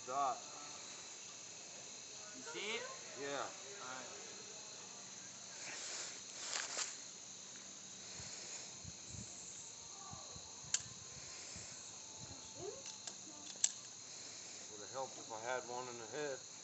dot. You see it? Yeah. Alright. Would have helped if I had one in the head.